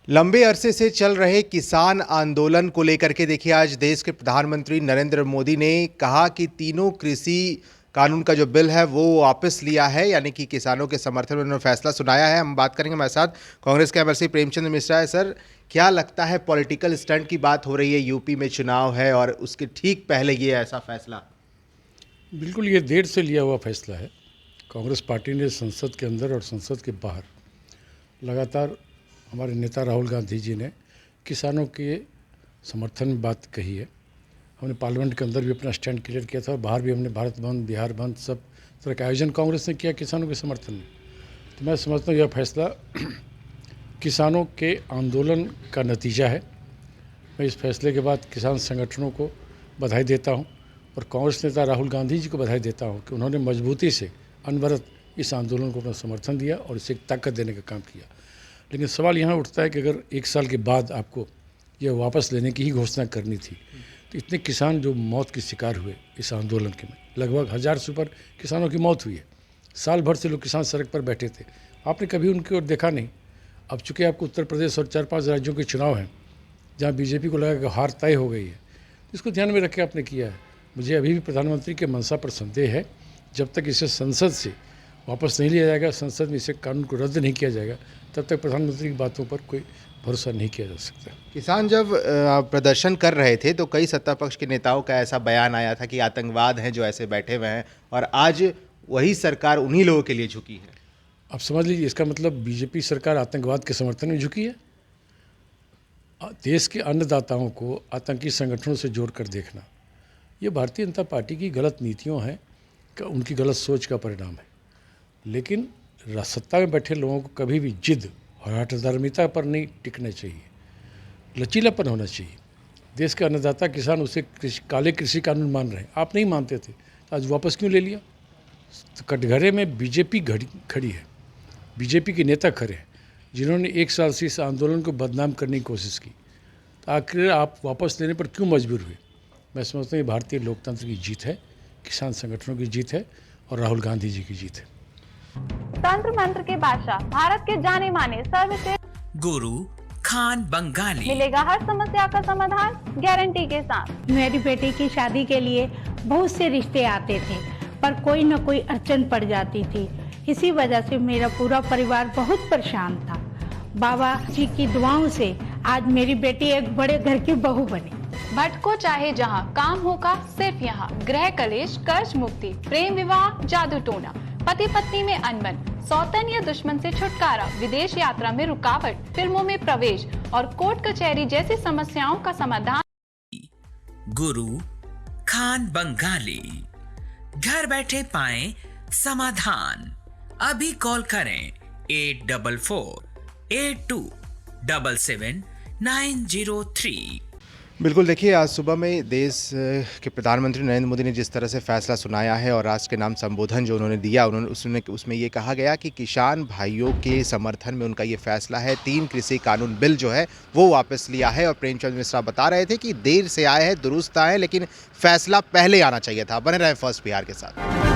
लंबे अरसे से चल रहे किसान आंदोलन को लेकर के देखिए आज देश के प्रधानमंत्री नरेंद्र मोदी ने कहा कि तीनों कृषि कानून का जो बिल है वो वापस लिया है, यानी कि किसानों के समर्थन में उन्होंने फैसला सुनाया है। हम बात करेंगे, हमारे साथ कांग्रेस के एमएलसी प्रेमचंद मिश्रा है। सर, क्या लगता है, पॉलिटिकल स्टंट की बात हो रही है, यूपी में चुनाव है और उसके ठीक पहले ये ऐसा फैसला? बिल्कुल, ये देर से लिया हुआ फैसला है। कांग्रेस पार्टी ने संसद के अंदर और संसद के बाहर लगातार हमारे नेता राहुल गांधी जी ने किसानों के समर्थन में बात कही है। हमने पार्लियामेंट के अंदर भी अपना स्टैंड क्लियर किया था और बाहर भी हमने भारत बंद, बिहार बंद, सब तरह का आयोजन कांग्रेस ने किया किसानों के समर्थन में। तो मैं समझता हूँ यह फैसला किसानों के आंदोलन का नतीजा है। मैं इस फैसले के बाद किसान संगठनों को बधाई देता हूँ और कांग्रेस नेता राहुल गांधी जी को बधाई देता हूँ कि उन्होंने मजबूती से अनवरत इस आंदोलन को अपना समर्थन दिया और इसे एक ताकत देने का काम किया। लेकिन सवाल यहाँ उठता है कि अगर एक साल के बाद आपको यह वापस लेने की ही घोषणा करनी थी, तो इतने किसान जो मौत के शिकार हुए इस आंदोलन के में, लगभग 1000 से ऊपर किसानों की मौत हुई है। साल भर से लोग किसान सड़क पर बैठे थे, आपने कभी उनकी ओर देखा नहीं। अब चूँकि आपको उत्तर प्रदेश और 4-5 राज्यों के चुनाव हैं जहाँ बीजेपी को लगा कि हार तय हो गई है, इसको ध्यान में रख के आपने किया है। मुझे अभी भी प्रधानमंत्री के मंशा पर संदेह है। जब तक इसे संसद से वापस नहीं लिया जाएगा, संसद में इसे कानून को रद्द नहीं किया जाएगा, तब तक प्रधानमंत्री की बातों पर कोई भरोसा नहीं किया जा सकता। किसान जब प्रदर्शन कर रहे थे तो कई सत्ता पक्ष के नेताओं का ऐसा बयान आया था कि आतंकवाद हैं जो ऐसे बैठे हुए हैं, और आज वही सरकार उन्हीं लोगों के लिए झुकी है। आप समझ लीजिए, इसका मतलब बीजेपी सरकार आतंकवाद के समर्थन में झुकी है। देश के अन्नदाताओं को आतंकी संगठनों से जोड़कर देखना, ये भारतीय जनता पार्टी की गलत नीतियों हैं, उनकी गलत सोच का परिणाम है। लेकिन सत्ता में बैठे लोगों को कभी भी जिद और हठधर्मिता पर नहीं टिकना चाहिए, लचीलापन होना चाहिए। देश के अन्नदाता किसान उसे काले कृषि कानून मान रहे हैं, आप नहीं मानते थे, तो आज वापस क्यों ले लिया? तो कटघरे में बीजेपी खड़ी है, बीजेपी के नेता खड़े हैं जिन्होंने एक साल से इस आंदोलन को बदनाम करने की कोशिश की। तो आखिर आप वापस लेने पर क्यों मजबूर हुए? मैं समझता हूँ ये भारतीय लोकतंत्र की जीत है, किसान संगठनों की जीत है और राहुल गांधी जी की जीत है। तंत्र मंत्र के बादशाह, भारत के जाने माने सर्वश्रेष्ठ गुरु खान बंगाली, मिलेगा हर समस्या का समाधान गारंटी के साथ। मेरी बेटी की शादी के लिए बहुत से रिश्ते आते थे, पर कोई न कोई अड़चन पड़ जाती थी। इसी वजह से मेरा पूरा परिवार बहुत परेशान था। बाबा जी की दुआओं से आज मेरी बेटी एक बड़े घर की बहू बनी। भटको चाहे जहां, काम होगा सिर्फ यहाँ। गृह कलेश, कर्ज मुक्ति, प्रेम विवाह, जादू टोना, पति पत्नी में अनबन, सौतन या दुश्मन से छुटकारा, विदेश यात्रा में रुकावट, फिल्मों में प्रवेश और कोर्ट कचहरी जैसी समस्याओं का समाधान। गुरु खान बंगाली, घर बैठे पाएं समाधान। अभी कॉल करें 844482777903। बिल्कुल, देखिए आज सुबह में देश के प्रधानमंत्री नरेंद्र मोदी ने जिस तरह से फैसला सुनाया है और राष्ट्र के नाम संबोधन जो उन्होंने दिया, उसमें ये कहा गया कि किसान भाइयों के समर्थन में उनका ये फैसला है। 3 कृषि कानून बिल जो है वो वापस लिया है। और प्रेमचंद मिश्रा बता रहे थे कि देर से आए हैं, दुरुस्त आए, लेकिन फैसला पहले आना चाहिए था। बने रहें फर्स्ट बिहार के साथ।